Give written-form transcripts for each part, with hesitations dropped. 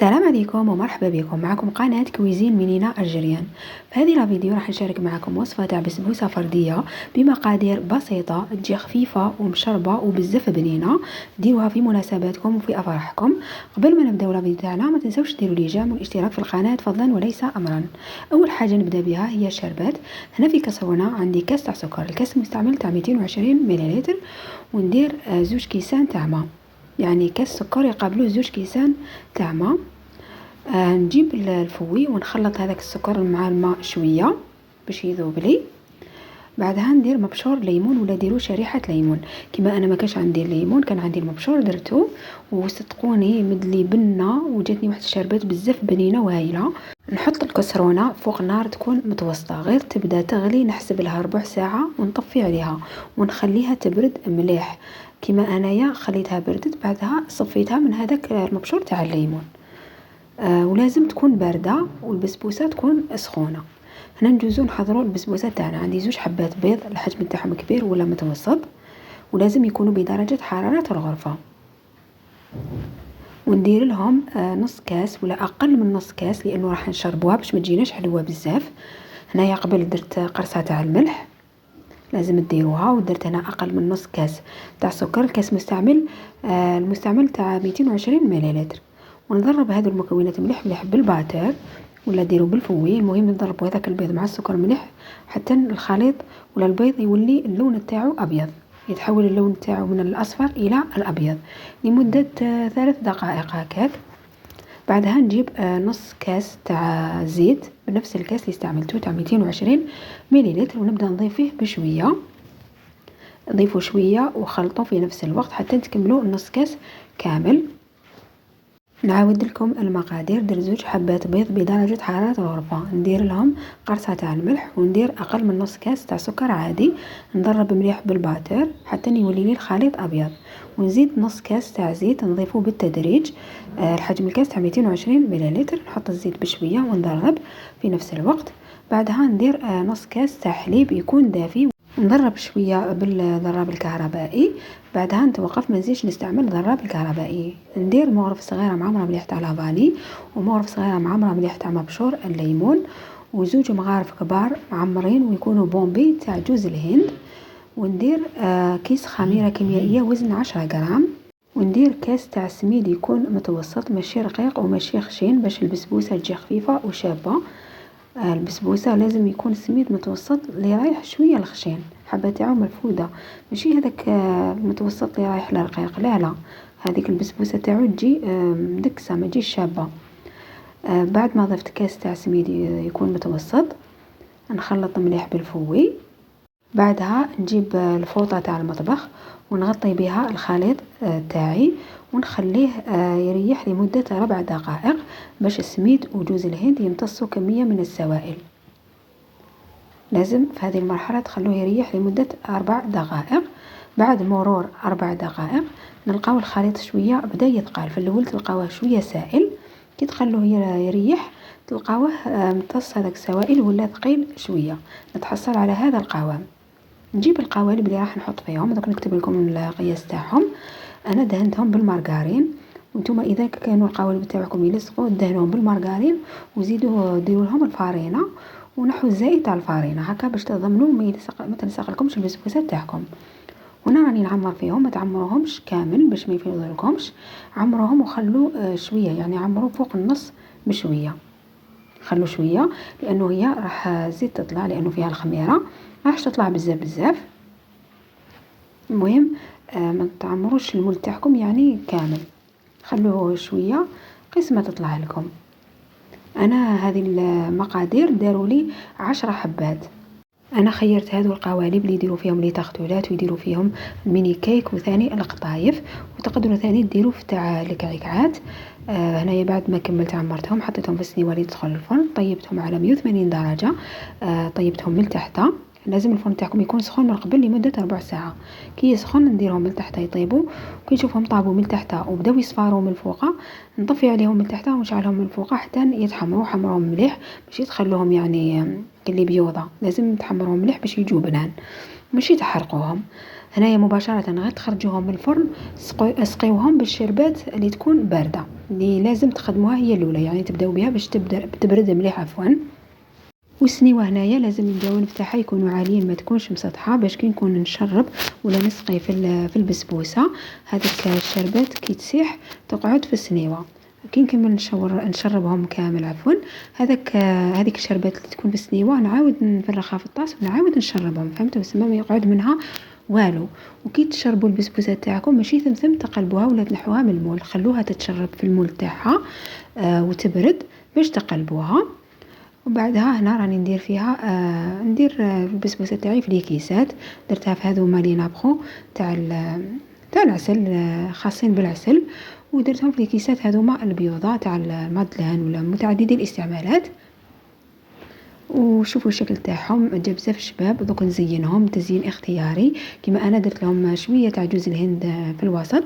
السلام عليكم ومرحبا بكم. معكم قناة كويزين منينة الجريان. في هذه الفيديو راح نشارك معكم وصفة تاع بسبوسة فردية بمقادير بسيطة، تجي خفيفة ومشربة وبزاف بنينة. ديروها في مناسباتكم وفي افراحكم. قبل ما نبداو الفيديو تاعنا ما تنسوش ديروا الاعجاب والاشتراك في القناة فضلا وليس امرا. اول حاجة نبدا بها هي الشربات. هنا في كاسرونه عندي كاس تاع سكر، الكاس المستعمل تاع 220 ملل، وندير زوج كيسان تاع ماء، يعني كاس سكر يقابلوه زوج كيسان تاع ماء. نجيب الفوي ونخلط هذاك السكر مع الماء شويه باش يذوب لي. بعدها ندير مبشور ليمون ولا ديروا شريحه ليمون. كما انا ما كانش عندي الليمون كان عندي المبشور درتو، وصدقوني مدلي بنه وجاتني واحد الشربات بزاف بنينه وهايله. نحط الكسرونه فوق نار تكون متوسطه، غير تبدا تغلي نحسب لها ربع ساعه ونطفي عليها ونخليها تبرد مليح. كما انايا خليتها بردت، بعدها صفيتها من هذاك المبشور تاع الليمون. ولازم تكون بارده والبسبوسه تكون سخونه. هنا ندوزو نحضروا البسبوسه تاعنا. عندي زوج حبات بيض، الحجم تاعهم كبير ولا متوسط، ولازم يكونوا بدرجه حراره الغرفه. وندير لهم نص كاس ولا اقل من نص كاس، لانه راح نشربوها باش ما تجيناش حلوه بزاف. هنايا قبل درت قرصه تاع الملح، لازم تديروها. ودرت هنا اقل من نص كاس تاع سكر، الكاس مستعمل المستعمل تاع 220 ملل. ونضرب هذو المكونات مليح مليح بالباتر ولا ديروا بالفوي. المهم نضربوا هذاك البيض مع السكر مليح حتى الخليط ولا البيض يولي اللون تاعو ابيض، يتحول اللون تاعو من الاصفر الى الابيض لمده 3 دقائق هكاك. بعدها نجيب نص كاس تاع زيت بنفس الكاس اللي استعملته تاع 220 ملل، ونبدا نضيف فيه بشويه. ضيفوا شويه وخلطوا في نفس الوقت حتى تكملوا نص كاس كامل. نعاود لكم المقادير. ندير زوج حبات بيض بدرجه حراره الغرفه، ندير لهم قرصه تاع الملح، وندير اقل من نص كاس تاع سكر عادي. نضرب مليح بالباتر حتى يولي لي الخليط ابيض، ونزيد نص كاس تاع زيت نضيفه بالتدريج. الحجم الكاس تاع 220 ملل. نحط الزيت بشويه ونضرب في نفس الوقت. بعدها ندير نص كاس تاع حليب يكون دافي، نضرب شويه بالضراب الكهربائي. بعدها نتوقف، ما نزيدش نستعمل الضراب الكهربائي. ندير مغرف صغيره معمره مليح تاع لافاني، ومغرف صغيره معمره مليح تاع مبشور الليمون، وزوج مغارف كبار معمرين ويكونوا بومبي تاع جوز الهند. وندير كيس خميره كيميائيه وزن 10 غرام. وندير كاس تاع سميد يكون متوسط، ماشي رقيق وماشي خشين، باش البسبوسه تجي خفيفه وشابه. البسبوسه لازم يكون سميد متوسط اللي رايح شويه الخشين، حبه تاعو مرفوده، ماشي هذاك المتوسط اللي رايح لرقيق، لا هذيك البسبوسه تاعو تجي مدكسه ما تجيش شابه. بعد ما ضفت كاس تاع سميد يكون متوسط، نخلط مليح بالفوي. بعدها نجيب الفوطه تاع المطبخ ونغطي بها الخليط تاعي، ونخليه يريح لمدة 4 دقائق باش السميد وجوز الهند يمتصوا كمية من السوائل. لازم في هذه المرحلة تخلوه يريح لمدة 4 دقائق. بعد مرور 4 دقائق نلقاو الخليط شوية بدا يتقال. في الأول تلقاوه شوية سائل، كي تخلوه يريح تلقاوه امتص هذاك السوائل ولا ثقيل شوية، نتحصل على هذا القوام. نجيب القوالب اللي راح نحط فيهم، دوك نكتب لكم القياس تاعهم. انا دهنتهم بالمارغرين، وانتم اذا كانوا القوالب تاعكم يلصقوا دهنوهم بالمارغرين، وزيدوا ديروا لهم الفارينه ونحو الزائد تاع الفارينه هكا باش تضمنوا ما تلصق لكمش البسبوسه تاعكم. هنا راني نعمر فيهم، ما تعمروهمش كامل باش ما يفيضلكمش، عمروهم وخلوا شويه، يعني عمروا فوق النص بشويه، خلوا شويه لانه هي راح زيد تطلع، لانه فيها الخميره راح تطلع بزاف بزاف. المهم ما تعمروش المول تاعكم يعني كامل، خلوه شويه قيس ما تطلع لكم. انا هذه المقادير داروا لي 10 حبات. انا خيرت هذو القوالب اللي يديروا فيهم لي تختولات ويديروا فيهم الميني كيك وثاني القطايف، وتقدروا ثاني ديروا في تاع الكعكات. هنايا بعد ما كملت عمرتهم حطيتهم في السنيوه اللي تدخل الفرن، طيبتهم على 180 درجه. طيبتهم من تحت. لازم الفرن تاعكم يكون سخون من قبل لمده ربع ساعه. كي يسخن نديرهم من تحت يطيبوا، كي نشوفهم طابوا من تحت وبداو يصفاروا من فوق نطفي عليهم من تحت ونشعلهم من فوق حتى يتحمروا حمرهم مليح، باش تخلوهم يعني اللي بيوضه. لازم تحمرهم مليح باش يجوا بنان، ماشي تحرقوهم. هنايا مباشرة غير تخرجوهم من الفرن اسقيوهم بالشربات اللي تكون باردة، اللي لازم تخدموها هي الاولى، يعني تبداو بها باش تبرد مليح عفوا. والسنيوه هنايا لازم الجوانب تاعها يكونوا عاليين، ما تكونش مسطحه، باش كي نكون نشرب ولا نسقي في البسبوسه هذيك الشربات كي تسيح تقعد في السنيوه. كي نكمل نشربهم كامل عفوا، هذيك الشربات اللي تكون في السنيوه نعاود نفرغها في الطاس ونعاود نشربهم، فهمتوا؟ تسمى ما يقعد منها والو. وكي تشربوا البسبوسه تاعكم ماشي ثمثم تقلبوها ولا تنحوها من المول، خلوها تتشرب في المول تاعها وتبرد باش تقلبوها. وبعدها هنا راني ندير فيها ندير البسبوسه تاعي في لي كيسات، درتها في هذوما لي نابخو تاع العسل، خاصين بالعسل، ودرتهم في لي كيسات هذوما البيوضه تاع المادلان ولا متعددي الاستعمالات. وشوفوا الشكل تاعهم جا بزاف شباب. دوك نزينهم تزيين اختياري، كما انا درت لهم شويه تاع جوز الهند في الوسط،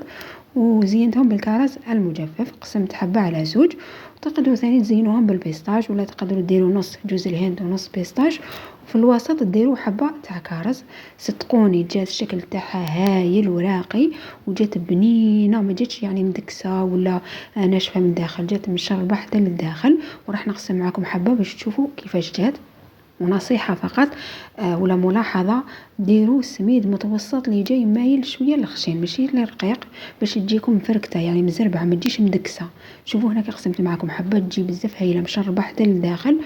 وزينتهم بالكرز المجفف، قسمت حبه على زوج. وتقدروا ثاني تزينوهم بالبيستاش، ولا تقدروا ديروا نص جوز الهند ونص بيستاش، وفي الوسط ديروا حبه تاع كرز. صدقوني جات الشكل تاعها هايل وراقي، وجات بنينه، ما جاتش يعني مدكسه ولا ناشفه من الداخل، جات مشربه حتى للداخل. وراح نقسم معكم حبه باش تشوفوا كيفاش جات. ونصيحة فقط ولا ملاحظة، ديروا سميد متوسط اللي جاي مايل شوية للخشين ماشي للرقيق، باش تجيكم فركتة يعني مزربعة ما تجيش مدكسة. شوفوا هنا كي قسمت معكم حبة تجي بزاف هايلة مشربة حتى للداخل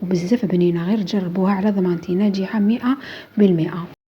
وبزاف بنينة، غير جربوها على ضمانتي، ناجحة 100%.